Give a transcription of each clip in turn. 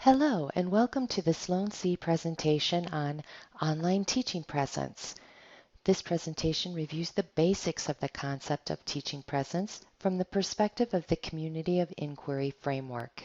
Hello, and welcome to the Sloan C presentation on online teaching presence. This presentation reviews the basics of the concept of teaching presence from the perspective of the Community of Inquiry framework.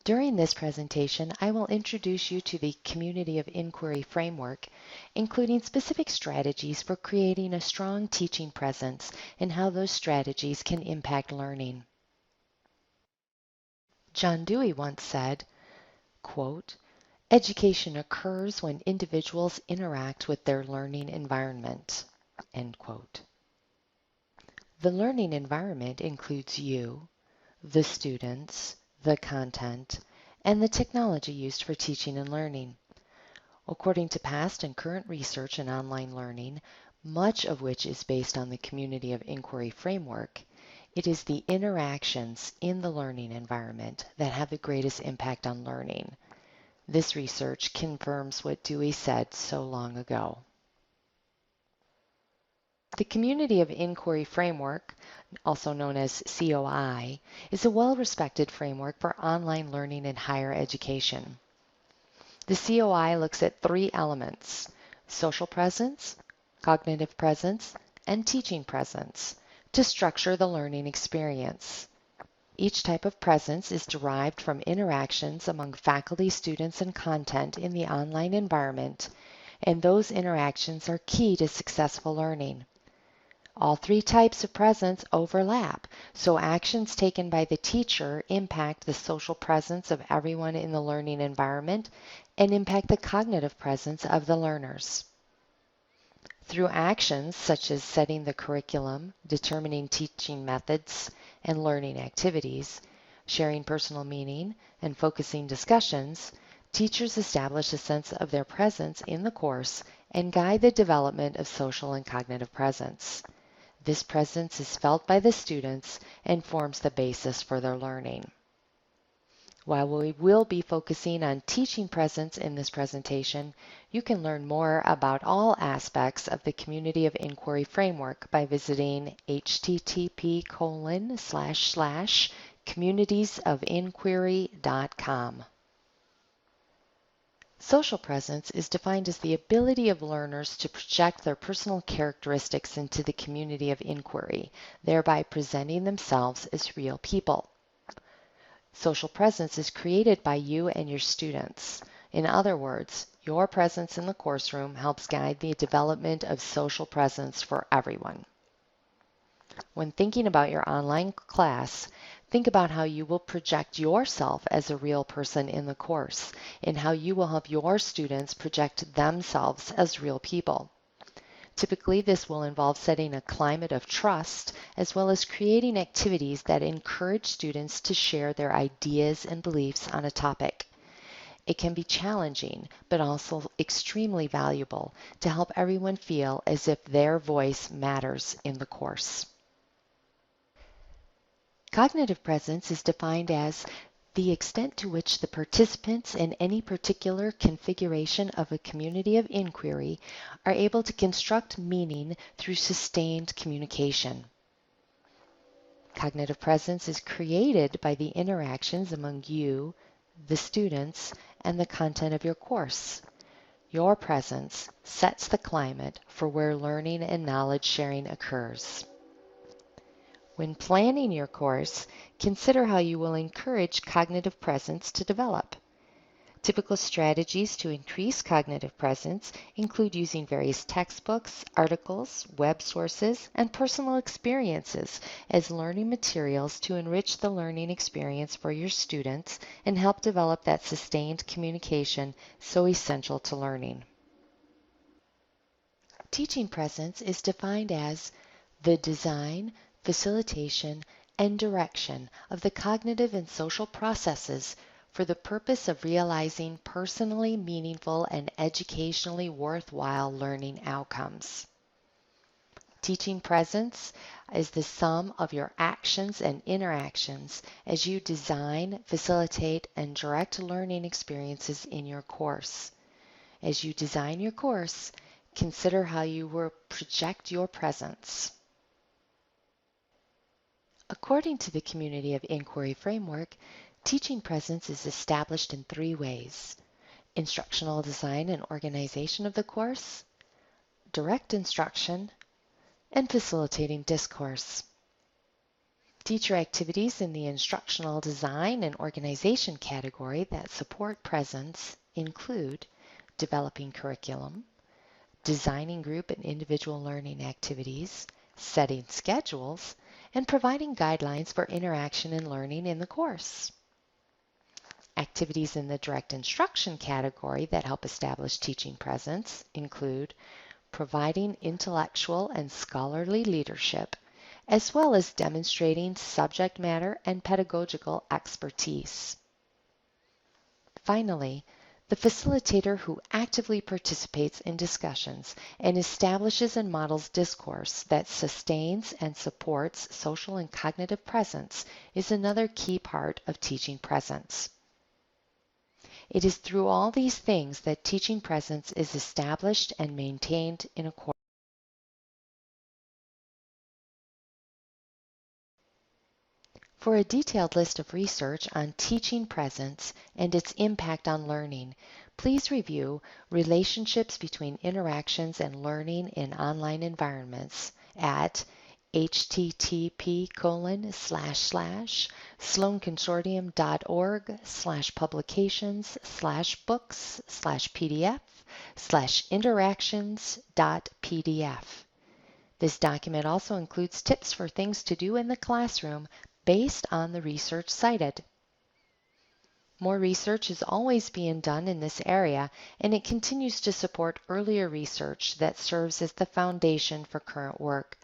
During this presentation, I will introduce you to the Community of Inquiry framework, including specific strategies for creating a strong teaching presence and how those strategies can impact learning. John Dewey once said, quote, "Education occurs when individuals interact with their learning environment." End quote. The learning environment includes you, the students, the content, and the technology used for teaching and learning. According to past and current research in online learning, much of which is based on the Community of Inquiry framework, it is the interactions in the learning environment that have the greatest impact on learning. This research confirms what Dewey said so long ago. The Community of Inquiry framework, also known as COI, is a well-respected framework for online learning in higher education. The COI looks at three elements: social presence, cognitive presence, and teaching presence, to structure the learning experience. Each type of presence is derived from interactions among faculty, students, and content in the online environment, and those interactions are key to successful learning. All three types of presence overlap, so actions taken by the teacher impact the social presence of everyone in the learning environment and impact the cognitive presence of the learners. Through actions such as setting the curriculum, determining teaching methods and learning activities, sharing personal meaning, and focusing discussions, teachers establish a sense of their presence in the course and guide the development of social and cognitive presence. This presence is felt by the students and forms the basis for their learning. While we will be focusing on teaching presence in this presentation, you can learn more about all aspects of the Community of Inquiry framework by visiting http://communitiesofinquiry.com. Social presence is defined as the ability of learners to project their personal characteristics into the community of inquiry, thereby presenting themselves as real people. Social presence is created by you and your students. In other words, your presence in the course room helps guide the development of social presence for everyone. When thinking about your online class, think about how you will project yourself as a real person in the course and how you will help your students project themselves as real people. Typically, this will involve setting a climate of trust as well as creating activities that encourage students to share their ideas and beliefs on a topic. It can be challenging, but also extremely valuable to help everyone feel as if their voice matters in the course. Cognitive presence is defined as the extent to which the participants in any particular configuration of a community of inquiry are able to construct meaning through sustained communication. Cognitive presence is created by the interactions among you, the students, and the content of your course. Your presence sets the climate for where learning and knowledge sharing occurs. When planning your course, consider how you will encourage cognitive presence to develop. Typical strategies to increase cognitive presence include using various textbooks, articles, web sources, and personal experiences as learning materials to enrich the learning experience for your students and help develop that sustained communication so essential to learning. Teaching presence is defined as the design, facilitation, and direction of the cognitive and social processes for the purpose of realizing personally meaningful and educationally worthwhile learning outcomes. Teaching presence is the sum of your actions and interactions as you design, facilitate, and direct learning experiences in your course. As you design your course, consider how you will project your presence. According to the Community of Inquiry framework, Teaching presence is established in 3 ways: instructional design and organization of the course, direct instruction, and facilitating discourse. Teacher activities in the instructional design and organization category that support presence include developing curriculum, designing group and individual learning activities, setting schedules, and providing guidelines for interaction and learning in the course. Activities in the direct instruction category that help establish teaching presence include providing intellectual and scholarly leadership, as well as demonstrating subject matter and pedagogical expertise. Finally, the facilitator who actively participates in discussions and establishes and models discourse that sustains and supports social and cognitive presence is another key part of teaching presence. It is through all these things that teaching presence is established and maintained in a course. For a detailed list of research on teaching presence and its impact on learning, please review Relationships Between Interactions and Learning in Online Environments at http://sloankconsortium.org/publications/pdf/interactions.pdf. This document also includes tips for things to do in the classroom based on the research cited. More research is always being done in this area, and it continues to support earlier research that serves as the foundation for current work.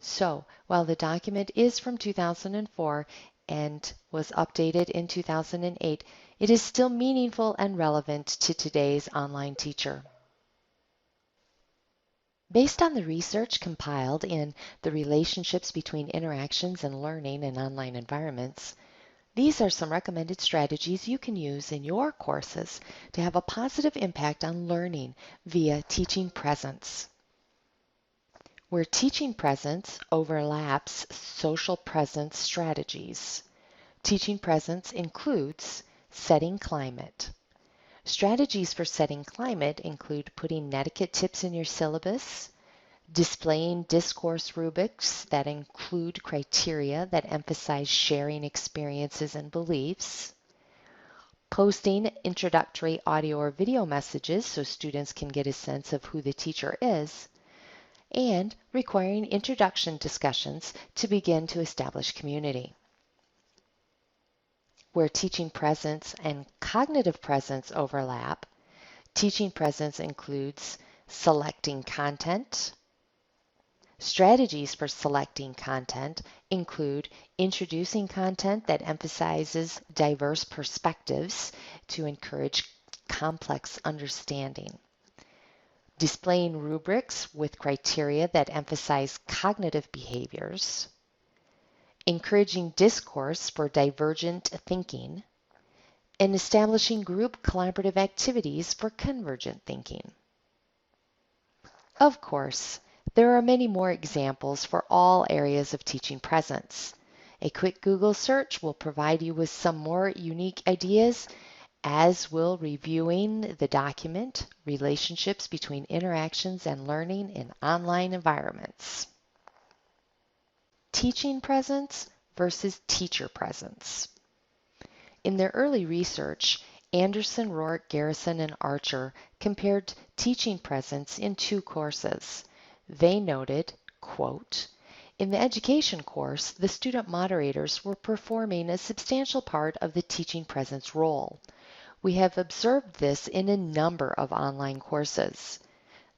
So, while the document is from 2004 and was updated in 2008, it is still meaningful and relevant to today's online teacher. Based on the research compiled in the Relationships Between Interactions and Learning in Online Environments, these are some recommended strategies you can use in your courses to have a positive impact on learning via teaching presence. Where teaching presence overlaps social presence strategies. Teaching presence includes setting climate. Strategies for setting climate include putting netiquette tips in your syllabus, displaying discourse rubrics that include criteria that emphasize sharing experiences and beliefs, posting introductory audio or video messages so students can get a sense of who the teacher is, and requiring introduction discussions to begin to establish community. Where teaching presence and cognitive presence overlap, teaching presence includes selecting content. Strategies for selecting content include introducing content that emphasizes diverse perspectives to encourage complex understanding, displaying rubrics with criteria that emphasize cognitive behaviors, encouraging discourse for divergent thinking, and establishing group collaborative activities for convergent thinking. Of course, there are many more examples for all areas of teaching presence. A quick Google search will provide you with some more unique ideas, as will reviewing the document, Relationships Between Interactions and Learning in Online Environments. Teaching presence versus teacher presence. In their early research, Anderson, Rourke, Garrison, and Archer compared teaching presence in 2 courses. They noted, quote, "In the education course, the student moderators were performing a substantial part of the teaching presence role. We have observed this in a number of online courses.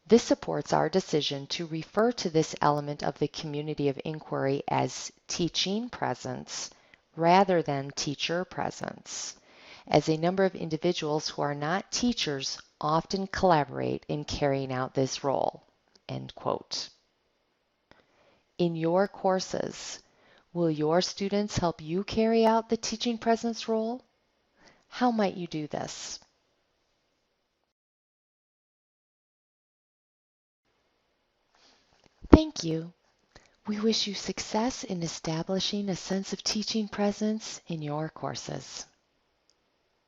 This supports our decision to refer to this element of the community of inquiry as teaching presence rather than teacher presence, as a number of individuals who are not teachers often collaborate in carrying out this role." End quote. In your courses, will your students help you carry out the teaching presence role? How might you do this? Thank you. We wish you success in establishing a sense of teaching presence in your courses.